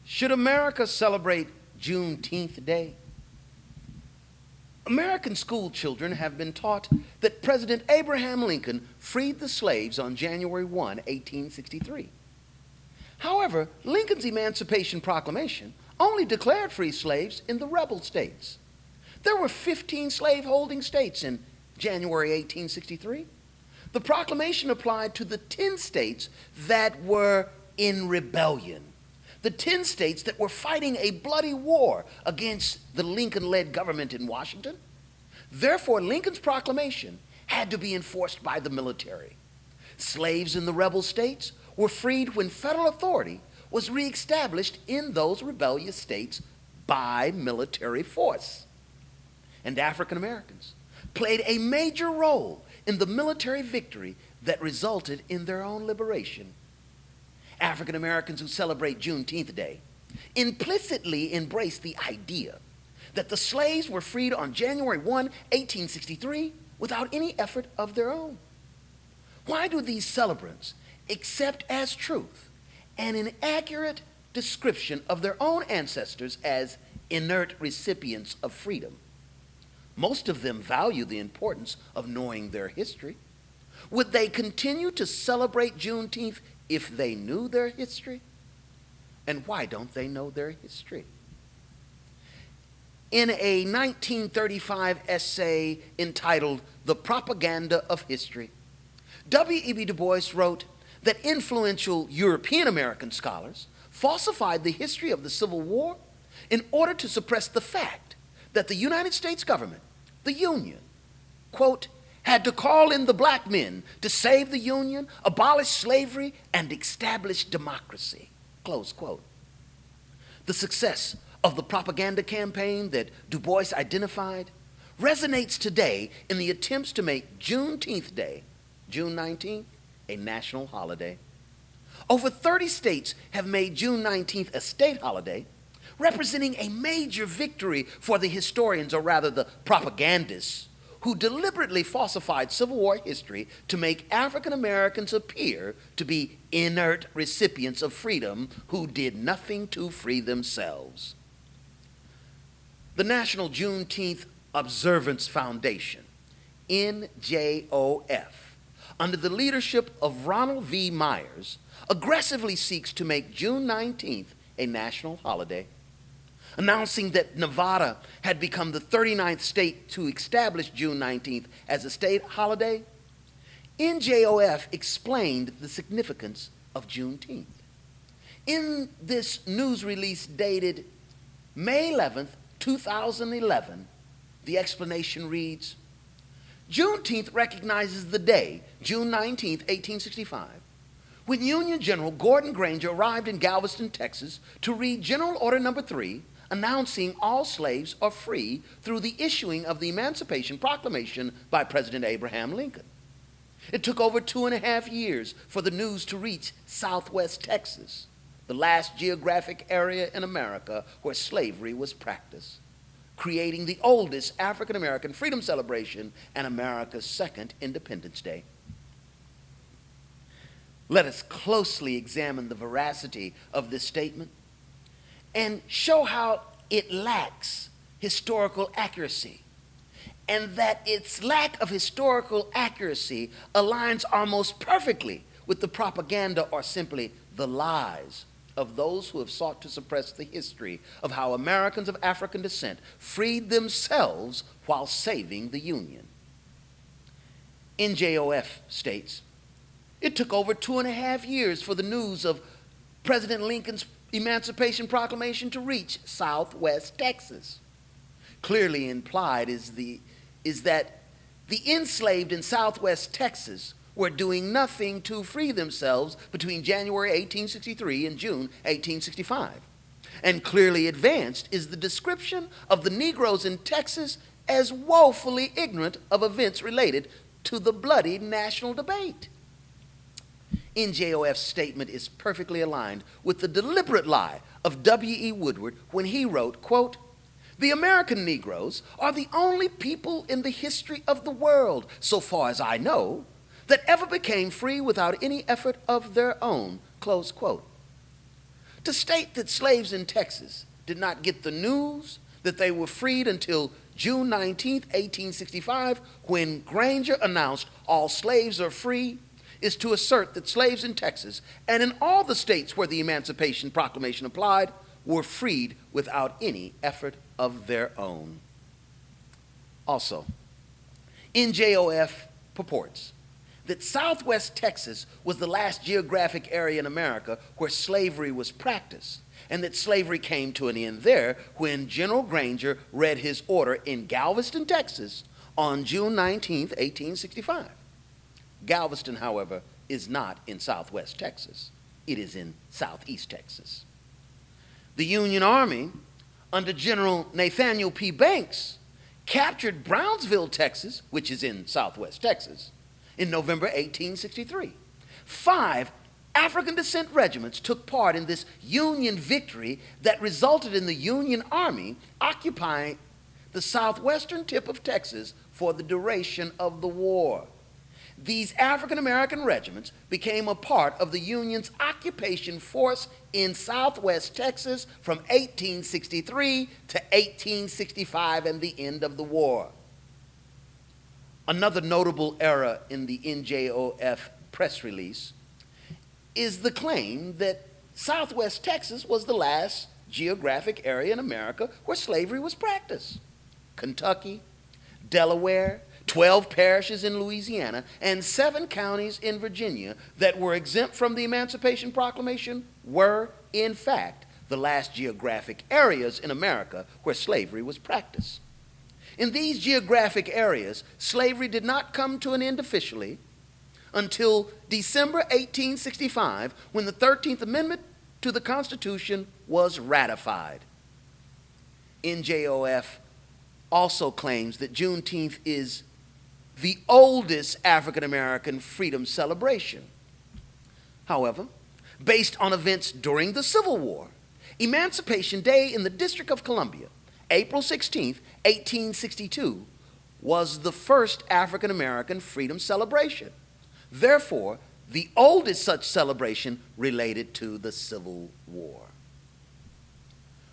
Should America celebrate Juneteenth Day? American school children have been taught that President Abraham Lincoln freed the slaves on January 1, 1863. However, Lincoln's Emancipation Proclamation only declared free slaves in the rebel states. There were 15 slave-holding states in January 1863. The proclamation applied to the 10 states that were in rebellion, the 10 states that were fighting a bloody war against the Lincoln-led government in Washington. Therefore, Lincoln's proclamation had to be enforced by the military. Slaves in the rebel states were freed when federal authority was reestablished in those rebellious states by military force. And African Americans played a major role in the military victory that resulted in their own liberation. African Americans who celebrate Juneteenth Day implicitly embrace the idea that the slaves were freed on January 1, 1863, without any effort of their own. Why do these celebrants accept as truth an inaccurate description of their own ancestors as inert recipients of freedom? Most of them value the importance of knowing their history. Would they continue to celebrate Juneteenth if they knew their history? And why don't they know their history? In a 1935 essay entitled "The Propaganda of History," W.E.B. Du Bois wrote that influential European American scholars falsified the history of the Civil War in order to suppress the fact that the United States government, the Union, quote, had to call in the black men to save the Union, abolish slavery, and establish democracy, close quote. The success of the propaganda campaign that Du Bois identified resonates today in the attempts to make Juneteenth Day, June 19th, a national holiday. Over 30 states have made June 19th a state holiday, representing a major victory for the historians, or rather the propagandists, who deliberately falsified Civil War history to make African Americans appear to be inert recipients of freedom who did nothing to free themselves. The National Juneteenth Observance Foundation, NJOF, under the leadership of Ronald V. Myers, aggressively seeks to make June 19th a national holiday. Announcing that Nevada had become the 39th state to establish June 19th as a state holiday, NJOF explained the significance of Juneteenth. In this news release dated May 11th, 2011, the explanation reads, Juneteenth recognizes the day, June 19th, 1865, when Union General Gordon Granger arrived in Galveston, Texas, to read General Order Number 3, announcing all slaves are free through the issuing of the Emancipation Proclamation by President Abraham Lincoln. It took over 2.5 years for the news to reach Southwest Texas, the last geographic area in America where slavery was practiced, creating the oldest African American freedom celebration and America's second Independence Day. Let us closely examine the veracity of this statement and show how it lacks historical accuracy, and that its lack of historical accuracy aligns almost perfectly with the propaganda, or simply the lies, of those who have sought to suppress the history of how Americans of African descent freed themselves while saving the Union. NJOF states, it took over 2.5 years for the news of President Lincoln's Emancipation Proclamation to reach Southwest Texas. Clearly implied is that the enslaved in Southwest Texas were doing nothing to free themselves between January 1863 and June 1865. And clearly advanced is the description of the Negroes in Texas as woefully ignorant of events related to the bloody national debate. NJOF's statement is perfectly aligned with the deliberate lie of W.E. Woodward when he wrote, quote, the American Negroes are the only people in the history of the world, so far as I know, that ever became free without any effort of their own, close quote. to state that slaves in Texas did not get the news that they were freed until June 19, 1865, when Granger announced all slaves are free, is to assert that slaves in Texas and in all the states where the Emancipation Proclamation applied were freed without any effort of their own. Also, NJOF purports that Southwest Texas was the last geographic area in America where slavery was practiced, and that slavery came to an end there when General Granger read his order in Galveston, Texas on June 19, 1865. Galveston, however, is not in Southwest Texas. It is in Southeast Texas. The Union Army, under General Nathaniel P. Banks, captured Brownsville, Texas, which is in Southwest Texas, in November 1863. 5 African descent regiments took part in this Union victory that resulted in the Union Army occupying the southwestern tip of Texas for the duration of the war. These African American regiments became a part of the Union's occupation force in Southwest Texas from 1863 to 1865 and the end of the war. Another notable error in the NJOF press release is the claim that Southwest Texas was the last geographic area in America where slavery was practiced. Kentucky, Delaware, 12 parishes in Louisiana, and 7 counties in Virginia that were exempt from the Emancipation Proclamation were, in fact, the last geographic areas in America where slavery was practiced. In these geographic areas, slavery did not come to an end officially until December 1865, when the 13th Amendment to the Constitution was ratified. NJOF also claims that Juneteenth is the oldest African American freedom celebration. However, based on events during the Civil War, Emancipation Day in the District of Columbia, April 16, 1862, was the first African American freedom celebration. Therefore, the oldest such celebration related to the Civil War.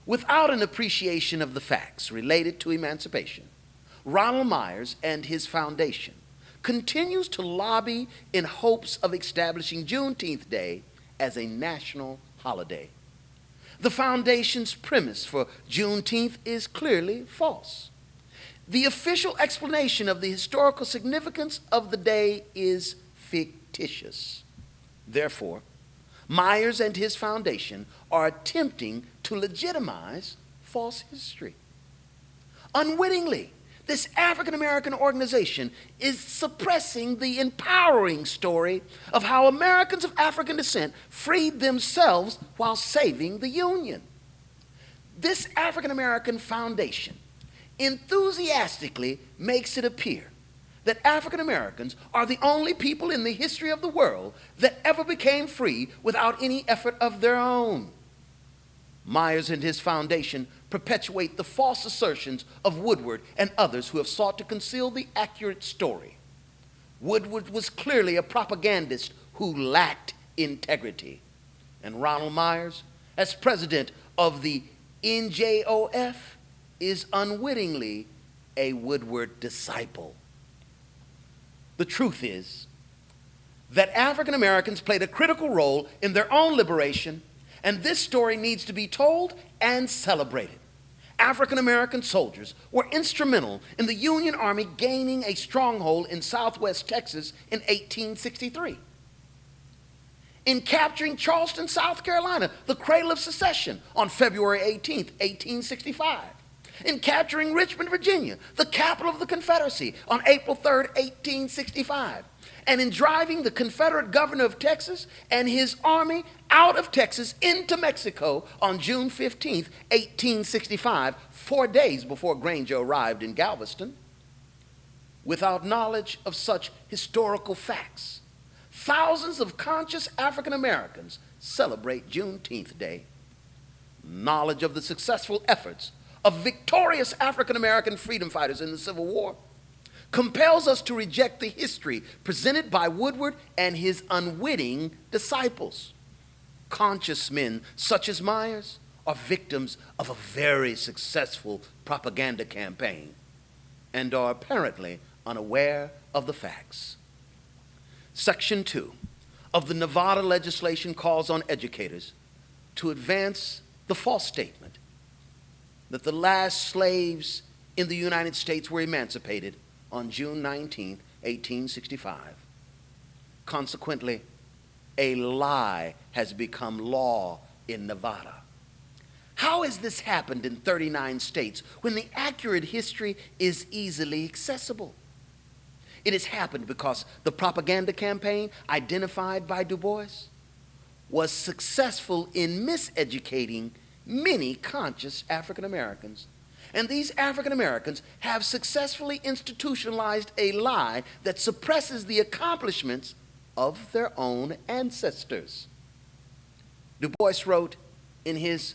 Without an appreciation of the facts related to emancipation, Ronald Myers and his foundation continues to lobby in hopes of establishing Juneteenth Day as a national holiday. The foundation's premise for Juneteenth is clearly false. The official explanation of the historical significance of the day is fictitious. Therefore, Myers and his foundation are attempting to legitimize false history. Unwittingly, this African American organization is suppressing the empowering story of how Americans of African descent freed themselves while saving the Union. This African American foundation enthusiastically makes it appear that African Americans are the only people in the history of the world that ever became free without any effort of their own. Myers and his foundation perpetuate the false assertions of Woodward and others who have sought to conceal the accurate story. Woodward was clearly a propagandist who lacked integrity, and Ronald Myers, as president of the NJOF, is unwittingly a Woodward disciple. The truth is that African Americans played a critical role in their own liberation, and this story needs to be told and celebrated. African American soldiers were instrumental in the Union Army gaining a stronghold in Southwest Texas in 1863. In capturing Charleston, South Carolina, the cradle of secession, on February 18, 1865. In capturing Richmond, Virginia, the capital of the Confederacy, on April 3, 1865. And in driving the Confederate governor of Texas and his army out of Texas into Mexico on June 15, 1865, 4 days before Granger arrived in Galveston. Without knowledge of such historical facts, thousands of conscious African Americans celebrate Juneteenth Day. Knowledge of the successful efforts of victorious African American freedom fighters in the Civil War compels us to reject the history presented by Woodward and his unwitting disciples. conscious men such as Myers are victims of a very successful propaganda campaign and are apparently unaware of the facts. Section 2 of the Nevada legislation calls on educators to advance the false statement that the last slaves in the United States were emancipated on June 19, 1865. Consequently, a lie has become law in Nevada. How has this happened in 39 states when the accurate history is easily accessible? It has happened because the propaganda campaign identified by Du Bois was successful in miseducating many conscious African Americans. And these African Americans have successfully institutionalized a lie that suppresses the accomplishments of their own ancestors. Du Bois wrote in his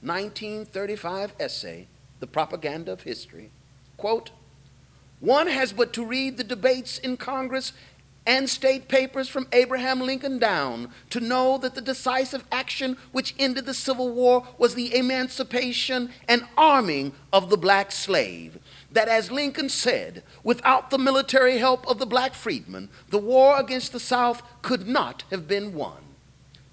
1935 essay, The Propaganda of History, quote, "One has but to read the debates in Congress and state papers from Abraham Lincoln down to know that the decisive action which ended the Civil War was the emancipation and arming of the black slave. That, as Lincoln said, without the military help of the black freedmen, the war against the South could not have been won.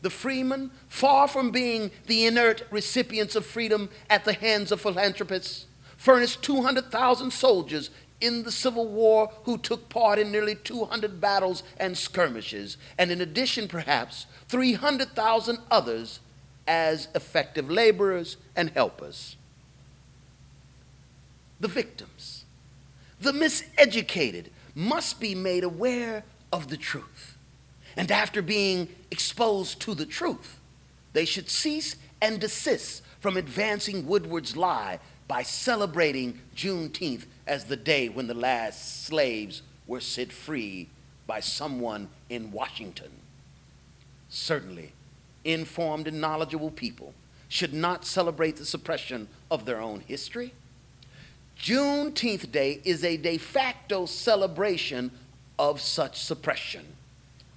The freemen, far from being the inert recipients of freedom at the hands of philanthropists, furnished 200,000 soldiers in the Civil War who took part in nearly 200 battles and skirmishes, and in addition, perhaps, 300,000 others as effective laborers and helpers." The victims, the miseducated, must be made aware of the truth. And after being exposed to the truth, they should cease and desist from advancing Woodward's lie by celebrating Juneteenth as the day when the last slaves were set free by someone in Washington. Certainly, informed and knowledgeable people should not celebrate the suppression of their own history. Juneteenth Day is a de facto celebration of such suppression.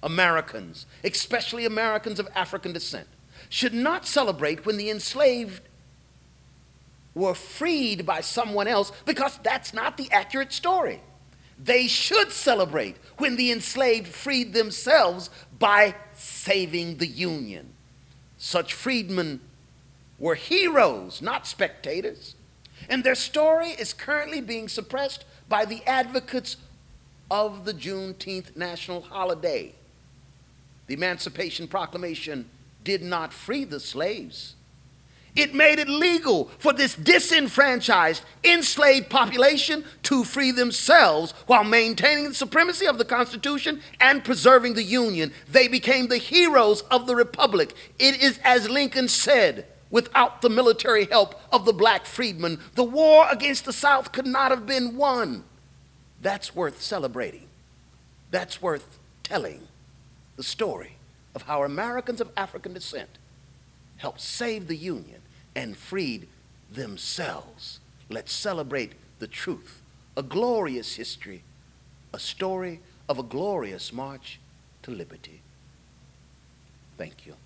Americans, especially Americans of African descent, should not celebrate when the enslaved were freed by someone else, because that's not the accurate story. They should celebrate when the enslaved freed themselves by saving the Union. Such freedmen were heroes, not spectators, and their story is currently being suppressed by the advocates of the Juneteenth national holiday. The Emancipation Proclamation did not free the slaves. It made it legal for this disenfranchised, enslaved population to free themselves while maintaining the supremacy of the Constitution and preserving the Union. They became the heroes of the Republic. It is as Lincoln said, without the military help of the black freedmen, the war against the South could not have been won. That's worth celebrating. That's worth telling the story of how Americans of African descent helped save the Union and freed themselves. Let's celebrate the truth, a glorious history, a story of a glorious march to liberty. Thank you.